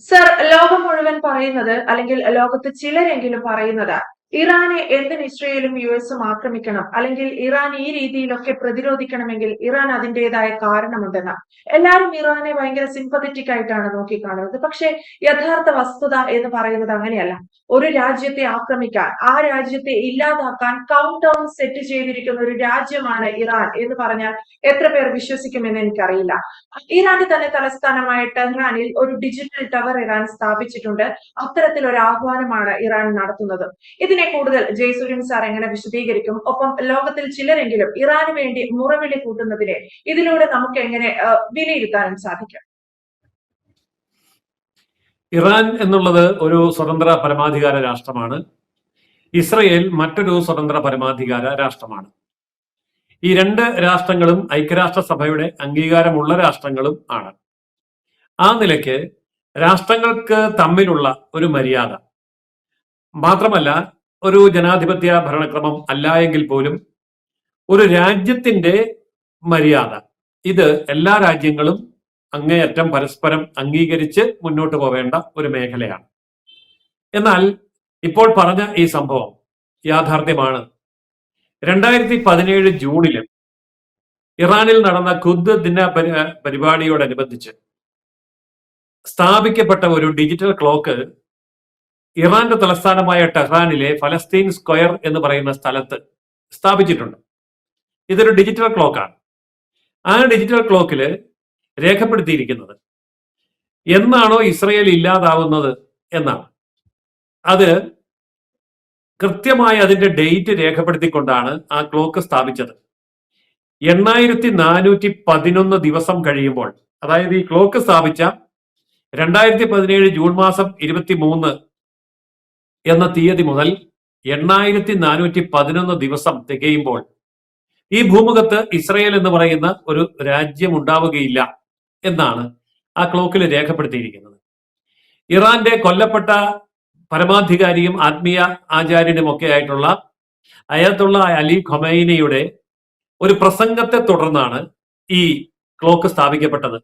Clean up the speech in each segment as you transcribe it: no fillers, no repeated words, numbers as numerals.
Sir, ലോകം മുഴുവൻ പറയുന്നത് അല്ലെങ്കിൽ ലോകത്ത് ചിലരെങ്കിലും പറയുന്നത് ഇറാനെ എന്തിന് ഇസ്രയേലും യുഎസും ആക്രമിക്കണം അല്ലെങ്കിൽ ഇറാൻ ഈ രീതിയിലൊക്കെ പ്രതിരോധിക്കണമെങ്കിൽ ഇറാൻ അതിന്റേതായ കാരണമുണ്ടെന്ന്. എല്ലാവരും ഇറാനെ ഭയങ്കര സിമ്പതറ്റിക് ആയിട്ടാണ് നോക്കിക്കാണുന്നത്. പക്ഷെ യഥാർത്ഥ വസ്തുത എന്ന് പറയുന്നത് അങ്ങനെയല്ല. ഒരു രാജ്യത്തെ ആക്രമിക്കാൻ, ആ രാജ്യത്തെ ഇല്ലാതാക്കാൻ കൗണ്ട് ഡൗൺ സെറ്റ് ചെയ്തിരിക്കുന്ന ഒരു രാജ്യമാണ് ഇറാൻ എന്ന് പറഞ്ഞാൽ എത്ര പേർ വിശ്വസിക്കുമെന്ന് എനിക്കറിയില്ല. ഇറാന്റെ തന്നെ തലസ്ഥാനമായ ടെഹ്റാനിൽ ഒരു ഡിജിറ്റൽ ടവർ ഇറാൻ സ്ഥാപിച്ചിട്ടുണ്ട്. അത്തരത്തിൽ ഒരു ആഹ്വാനമാണ് ഇറാൻ നടത്തുന്നത്. ഇതിനെ കൂടുതൽ ജയസൂര്യൻ സാർ എങ്ങനെ വിശദീകരിക്കും? ഒപ്പം ലോകത്തിൽ ചിലരെങ്കിലും ഇറാന് വേണ്ടി മുറവിളി കൂട്ടുന്നതിനെ ഇതിലൂടെ നമുക്ക് എങ്ങനെ വിലയിരുത്താനും സാധിക്കും? ഇറാൻ എന്നുള്ളത് ഒരു സ്വതന്ത്ര പരമാധികാര രാഷ്ട്രമാണ്. ഇസ്രയേൽ മറ്റൊരു സ്വതന്ത്ര പരമാധികാര രാഷ്ട്രമാണ്. ഈ രണ്ട് രാഷ്ട്രങ്ങളും ഐക്യരാഷ്ട്രസഭയുടെ അംഗീകാരമുള്ള രാഷ്ട്രങ്ങളും ആണ്. ആ നിലയ്ക്ക് രാഷ്ട്രങ്ങൾക്ക് തമ്മിലുള്ള ഒരു മര്യാദ മാത്രമല്ല, ഒരു ജനാധിപത്യ ഭരണക്രമം അല്ല എങ്കിൽ പോലും ഒരു രാജ്യത്തിന്റെ മര്യാദ, ഇത് എല്ലാ രാജ്യങ്ങളും അങ്ങേയറ്റം പരസ്പരം അംഗീകരിച്ച് മുന്നോട്ട് പോവേണ്ട ഒരു മേഖലയാണ്. എന്നാൽ ഇപ്പോൾ പറഞ്ഞ ഈ സംഭവം യാഥാർത്ഥ്യമാണ്. 2017 ജൂണില് ഇറാനിൽ നടന്ന ഖുദ് ദിന പരിപാടിയോടനുബന്ധിച്ച് സ്ഥാപിക്കപ്പെട്ട ഒരു ഡിജിറ്റൽ ക്ലോക്ക് ഇറാന്റെ തലസ്ഥാനമായ ടെഹ്റാനിലെ ഫലസ്തീൻ സ്ക്വയർ എന്ന് പറയുന്ന സ്ഥലത്ത് സ്ഥാപിച്ചിട്ടുണ്ട്. ഇതൊരു ഡിജിറ്റൽ ക്ലോക്കാണ്. ആ ഡിജിറ്റൽ ക്ലോക്കില് രേഖപ്പെടുത്തിയിരിക്കുന്നത് എന്നാണോ ഇസ്രയേൽ ഇല്ലാതാവുന്നത് എന്നാണ്. അത് കൃത്യമായി അതിന്റെ ഡേറ്റ് രേഖപ്പെടുത്തിക്കൊണ്ടാണ് ആ ക്ലോക്ക് സ്ഥാപിച്ചത്. 8411 ദിവസം കഴിയുമ്പോൾ, അതായത് ഈ ക്ലോക്ക് സ്ഥാപിച്ച 2017 ജൂൺ മാസം 23 എന്ന തീയതി മുതൽ 8411 ദിവസം തികയുമ്പോൾ ഈ ഭൂമുഖത്ത് ഇസ്രയേൽ എന്ന് പറയുന്ന ഒരു രാജ്യം ഉണ്ടാവുകയില്ല എന്നാണ് ആ ക്ലോക്കിൽ രേഖപ്പെടുത്തിയിരിക്കുന്നത്. ഇറാന്റെ കൊല്ലപ്പെട്ട പരമാധികാരിയും ആത്മീയ ആചാര്യനും ഒക്കെ ആയിട്ടുള്ള അയത്തുള്ള അലി ഖൊമൈനിയുടെ ഒരു പ്രസംഗത്തെ തുടർന്നാണ് ഈ ക്ലോക്ക് സ്ഥാപിക്കപ്പെട്ടത്.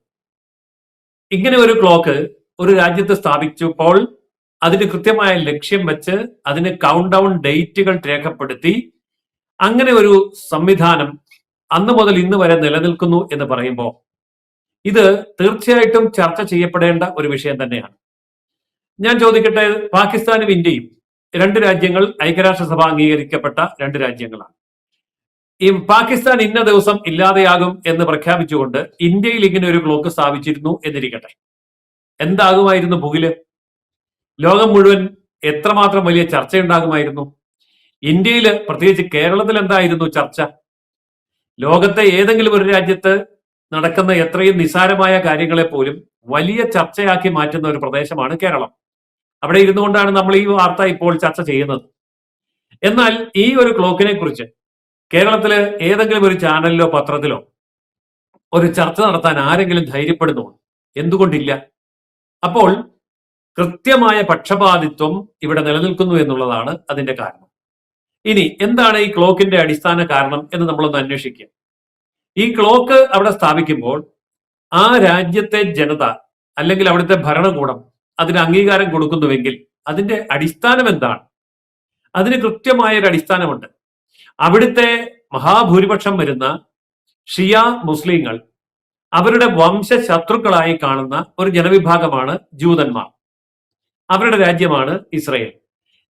ഇങ്ങനെ ഒരു ക്ലോക്ക് ഒരു രാജ്യത്ത് സ്ഥാപിച്ചപ്പോൾ അതിന് കൃത്യമായ ലക്ഷ്യം വെച്ച് അതിന് കൗണ്ട് ഡൗൺ ഡേറ്റുകൾ രേഖപ്പെടുത്തി അങ്ങനെ ഒരു സംവിധാനം അന്ന് മുതൽ ഇന്ന് വരെ നിലനിൽക്കുന്നു എന്ന് പറയുമ്പോൾ ഇത് തീർച്ചയായിട്ടും ചർച്ച ചെയ്യപ്പെടേണ്ട ഒരു വിഷയം തന്നെയാണ്. ഞാൻ ചോദിക്കട്ടെ, പാകിസ്ഥാനും ഇന്ത്യയും രണ്ട് രാജ്യങ്ങൾ ഐക്യരാഷ്ട്രസഭ അംഗീകരിക്കപ്പെട്ട രണ്ട് രാജ്യങ്ങളാണ്. ഈ പാകിസ്ഥാൻ ഇന്ന ദിവസം ഇല്ലാതെയാകും എന്ന് പ്രഖ്യാപിച്ചുകൊണ്ട് ഇന്ത്യയിൽ ഇങ്ങനെ ഒരു ക്ലോക്ക് സ്ഥാപിച്ചിരുന്നു എന്നിരിക്കട്ടെ, എന്താകുമായിരുന്നു പുകില്? ലോകം മുഴുവൻ എത്രമാത്രം വലിയ ചർച്ചയുണ്ടാകുമായിരുന്നു. ഇന്ത്യയിൽ, പ്രത്യേകിച്ച് കേരളത്തിൽ എന്തായിരുന്നു ചർച്ച? ലോകത്തെ ഏതെങ്കിലും ഒരു രാജ്യത്ത് നടക്കുന്ന എത്രയും നിസാരമായ കാര്യങ്ങളെ പോലും വലിയ ചർച്ചയാക്കി മാറ്റുന്ന ഒരു പ്രദേശമാണ് കേരളം. അവിടെ ഇരുന്നു കൊണ്ടാണ് നമ്മൾ ഈ വാർത്ത ഇപ്പോൾ ചർച്ച ചെയ്യുന്നത്. എന്നാൽ ഈ ഒരു ക്ലോക്കിനെ കുറിച്ച് കേരളത്തില് ഏതെങ്കിലും ഒരു ചാനലിലോ പത്രത്തിലോ ഒരു ചർച്ച നടത്താൻ ആരെങ്കിലും ധൈര്യപ്പെടുന്നു? എന്തുകൊണ്ടില്ല? അപ്പോൾ കൃത്യമായ പക്ഷപാതിത്വം ഇവിടെ നിലനിൽക്കുന്നു എന്നുള്ളതാണ് അതിന്റെ കാരണം. ഇനി എന്താണ് ഈ ക്ലോക്കിന്റെ അടിസ്ഥാന കാരണം എന്ന് നമ്മളൊന്ന് അന്വേഷിക്കുക. ഈ ക്ലോക്ക് അവിടെ സ്ഥാപിക്കുമ്പോൾ ആ രാജ്യത്തെ ജനത അല്ലെങ്കിൽ അവിടുത്തെ ഭരണകൂടം അതിന് അംഗീകാരം കൊടുക്കുന്നുവെങ്കിൽ അതിന്റെ അടിസ്ഥാനം എന്താണ്? അതിന് കൃത്യമായ ഒരു അടിസ്ഥാനമുണ്ട്. അവിടുത്തെ മഹാഭൂരിപക്ഷം വരുന്ന ഷിയ മുസ്ലിങ്ങൾ അവരുടെ വംശശത്രുക്കളായി കാണുന്ന ഒരു ജനവിഭാഗമാണ് ജൂതന്മാർ. അവരുടെ രാജ്യമാണ് ഇസ്രയേൽ.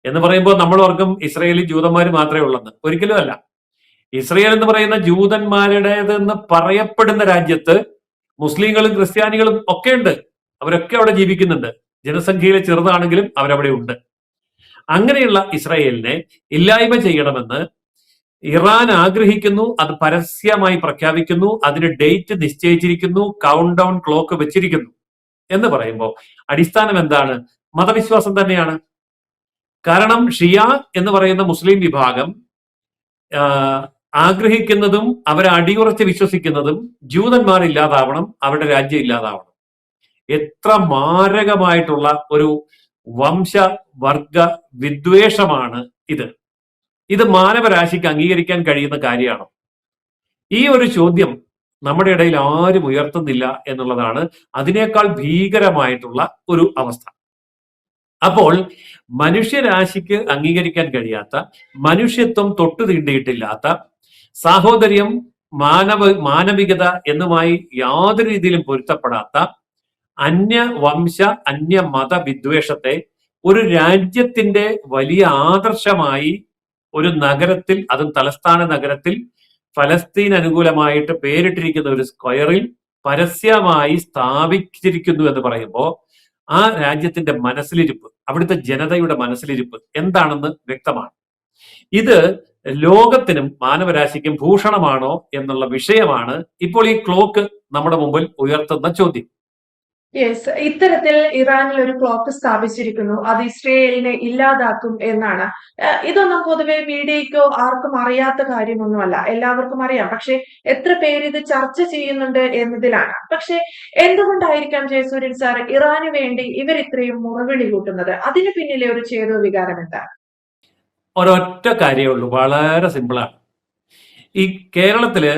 എന്ന് പറയുമ്പോൾ നമ്മൾ ഓർക്കും ഇസ്രയേലിൽ ജൂതന്മാർ മാത്രമേ ഉള്ളെന്ന്. ഒരിക്കലും അല്ല. ഇസ്രയേൽ എന്ന് പറയുന്ന ജൂതന്മാരുടേതെന്ന് പറയപ്പെടുന്ന രാജ്യത്ത് മുസ്ലിങ്ങളും ക്രിസ്ത്യാനികളും ഒക്കെ ഉണ്ട്. അവരൊക്കെ അവിടെ ജീവിക്കുന്നുണ്ട്. ജനസംഖ്യയിലെ ചെറുതാണെങ്കിലും അവരവിടെ ഉണ്ട്. അങ്ങനെയുള്ള ഇസ്രയേലിനെ ഇല്ലായ്മ ചെയ്യണമെന്ന് ഇറാൻ ആഗ്രഹിക്കുന്നു. അത് പരസ്യമായി പ്രഖ്യാപിക്കുന്നു. അതിന് ഡേറ്റ് നിശ്ചയിച്ചിരിക്കുന്നു. കൗണ്ട് ഡൗൺ ക്ലോക്ക് വെച്ചിരിക്കുന്നു. എന്ന് പറയുമ്പോൾ അടിസ്ഥാനം എന്താണ്? മതവിശ്വാസം തന്നെയാണ്. കാരണം ഷിയ എന്ന് പറയുന്ന മുസ്ലിം വിഭാഗം ആഗ്രഹിക്കുന്നതും അവരെ അടിയുറച്ച് വിശ്വസിക്കുന്നതും ജൂതന്മാർ ഇല്ലാതാവണം, അവരുടെ രാജ്യം ഇല്ലാതാവണം. എത്ര മാരകമായിട്ടുള്ള ഒരു വംശവർഗ വിദ്വേഷമാണ് ഇത്. ഇത് മാനവരാശിക്ക് അംഗീകരിക്കാൻ കഴിയുന്ന കാര്യമാണോ? ഈ ഒരു ചോദ്യം നമ്മുടെ ഇടയിൽ ആരും ഉയർത്തുന്നില്ല എന്നുള്ളതാണ് അതിനേക്കാൾ ഭീകരമായിട്ടുള്ള ഒരു അവസ്ഥ. അപ്പോൾ മനുഷ്യരാശിക്ക് അംഗീകരിക്കാൻ കഴിയാത്ത, മനുഷ്യത്വം തൊട്ടു തീണ്ടിയിട്ടില്ലാത്ത, സാഹോദര്യം, മാനവികത എന്നുമായി യാതൊരു രീതിയിലും പൊരുത്തപ്പെടാത്ത അന്യവംശ അന്യമത വിദ്വേഷത്തെ ഒരു രാജ്യത്തിന്റെ വലിയ ആദർശമായി ഒരു നഗരത്തിൽ, അതും തലസ്ഥാന നഗരത്തിൽ ഫലസ്തീൻ അനുകൂലമായിട്ട് പേരിട്ടിരിക്കുന്ന ഒരു സ്ക്വയറിൽ പരസ്യമായി സ്ഥാപിച്ചിരിക്കുന്നു എന്ന് പറയുമ്പോൾ ആ രാജ്യത്തിന്റെ മനസ്സിലിരിപ്പ്, അവിടുത്തെ ജനതയുടെ മനസ്സിലിരിപ്പ് എന്താണെന്ന് വ്യക്തമാണ്. ഇത് ലോകത്തിനും മാനവരാശിക്കും ഭൂഷണമാണോ എന്നുള്ള വിഷയമാണ് ഇപ്പോൾ ഈ ക്ലോക്ക് നമ്മുടെ മുമ്പിൽ ഉയർത്തുന്ന ചോദ്യം. യെസ്, ഇത്തരത്തിൽ ഇറാനിൽ ഒരു ക്ലോക്ക് സ്ഥാപിച്ചിരിക്കുന്നു, അത് ഇസ്രയേലിനെ ഇല്ലാതാക്കും എന്നാണ്. ഇതൊന്നും പൊതുവെ മീഡിയയ്ക്കോ ആർക്കും അറിയാത്ത കാര്യമൊന്നുമല്ല, എല്ലാവർക്കും അറിയാം. പക്ഷെ എത്ര പേര് ഇത് ചർച്ച ചെയ്യുന്നുണ്ട് എന്നതിലാണ്. പക്ഷെ എന്തുകൊണ്ടായിരിക്കാം ജയസൂര്യൻ സാർ ഇറാന് വേണ്ടി ഇവർ ഇത്രയും മുറവിളി കൂട്ടുന്നത്? അതിന് പിന്നിലെ ഒരു ചേതോ വികാരം എന്താണ്? ഒരൊറ്റ കാര്യമേ ഉള്ളൂ, വളരെ സിമ്പിളാണ്. ഈ കേരളത്തില്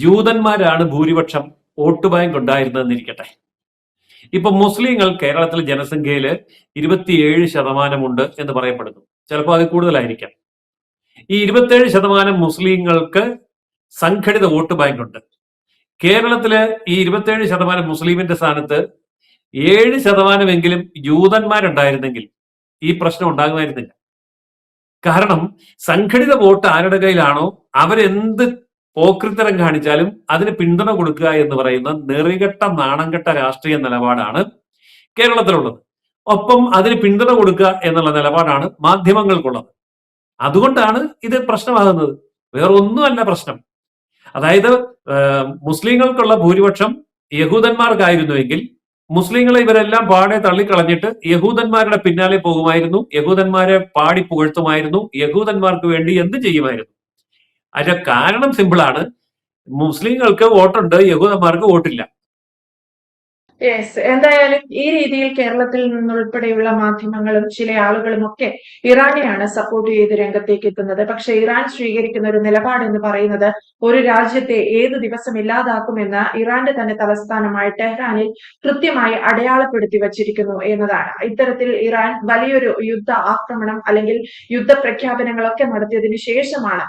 ജൂതന്മാരാണ് ഭൂരിപക്ഷം വോട്ട് ബാങ്ക് ഉണ്ടായിരുന്നതെന്നിരിക്കട്ടെ. ഇപ്പൊ മുസ്ലിങ്ങൾ കേരളത്തിലെ ജനസംഖ്യയിൽ 27% ഉണ്ട് എന്ന് പറയപ്പെടുന്നു. ചിലപ്പോൾ അത് കൂടുതലായിരിക്കാം. ഈ 27% മുസ്ലിങ്ങൾക്ക് സംഘടിത വോട്ട് ബാങ്ക് ഉണ്ട്. കേരളത്തില് ഈ 27% മുസ്ലിമിന്റെ സ്ഥാനത്ത് 7% ജൂതന്മാരുണ്ടായിരുന്നെങ്കിൽ ഈ പ്രശ്നം ഉണ്ടാകുമായിരുന്നില്ല. കാരണം സംഘടിത വോട്ട് ആരുടെ കയ്യിലാണോ അവരെന്ത് പോക്രിത്തരം കാണിച്ചാലും അതിന് പിന്തുണ കൊടുക്കുക എന്ന് പറയുന്ന നെറികെട്ട നാണംകെട്ട രാഷ്ട്രീയ നിലപാടാണ് കേരളത്തിലുള്ളത്. ഒപ്പം അതിന് പിന്തുണ കൊടുക്കുക എന്നുള്ള നിലപാടാണ് മാധ്യമങ്ങൾക്കുള്ളത്. അതുകൊണ്ടാണ് ഇത് പ്രശ്നമാകുന്നത്, വേറൊന്നുമല്ല പ്രശ്നം. അതായത് മുസ്ലിങ്ങൾക്കുള്ള ഭൂരിപക്ഷം യഹൂദന്മാർക്കായിരുന്നുവെങ്കിൽ മുസ്ലിങ്ങളെ ഇവരെല്ലാം പാടെ തള്ളിക്കളഞ്ഞിട്ട് യഹൂദന്മാരുടെ പിന്നാലെ പോകുമായിരുന്നു, യഹൂദന്മാരെ പാടി പുകഴ്ത്തുമായിരുന്നു, യഹൂദന്മാർക്ക് വേണ്ടി എന്ത് ചെയ്യുമായിരുന്നു. അതിന്റെ കാരണം സിമ്പിളാണ്, മുസ്ലിങ്ങൾക്ക് വോട്ടുണ്ട്, യഹൂദന്മാർക്ക് വോട്ടില്ല. യെസ്, എന്തായാലും ഈ രീതിയിൽ കേരളത്തിൽ നിന്നുൾപ്പെടെയുള്ള മാധ്യമങ്ങളും ചില ആളുകളും ഒക്കെ ഇറാനെയാണ് സപ്പോർട്ട് ചെയ്ത് രംഗത്തേക്ക് എത്തുന്നത്. പക്ഷെ ഇറാൻ സ്വീകരിക്കുന്ന ഒരു നിലപാട് എന്ന് പറയുന്നത് ഒരു രാജ്യത്തെ ഏത് ദിവസം ഇല്ലാതാക്കുമെന്ന് ഇറാന്റെ തന്നെ തലസ്ഥാനമായ ടെഹ്റാനിൽ കൃത്യമായി അടയാളപ്പെടുത്തി വച്ചിരിക്കുന്നു എന്നതാണ്. ഇത്തരത്തിൽ ഇറാൻ വലിയൊരു യുദ്ധ ആക്രമണം അല്ലെങ്കിൽ യുദ്ധ പ്രഖ്യാപനങ്ങളൊക്കെ നടത്തിയതിനു ശേഷമാണ്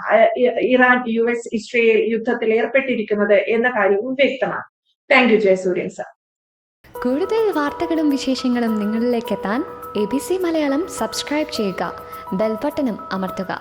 ഇറാൻ US ഇസ്രയേൽ യുദ്ധത്തിൽ ഏർപ്പെട്ടിരിക്കുന്നത് എന്ന കാര്യവും വ്യക്തമാണ്. Thank you Jayasuryan sir. കൂടുതൽ വാർത്തകളും വിശേഷങ്ങളും നിങ്ങളിലേക്ക് എത്താൻ ABC മലയാളം സബ്സ്ക്രൈബ് ചെയ്യുക, ബെൽ ബട്ടണും അമർത്തുക.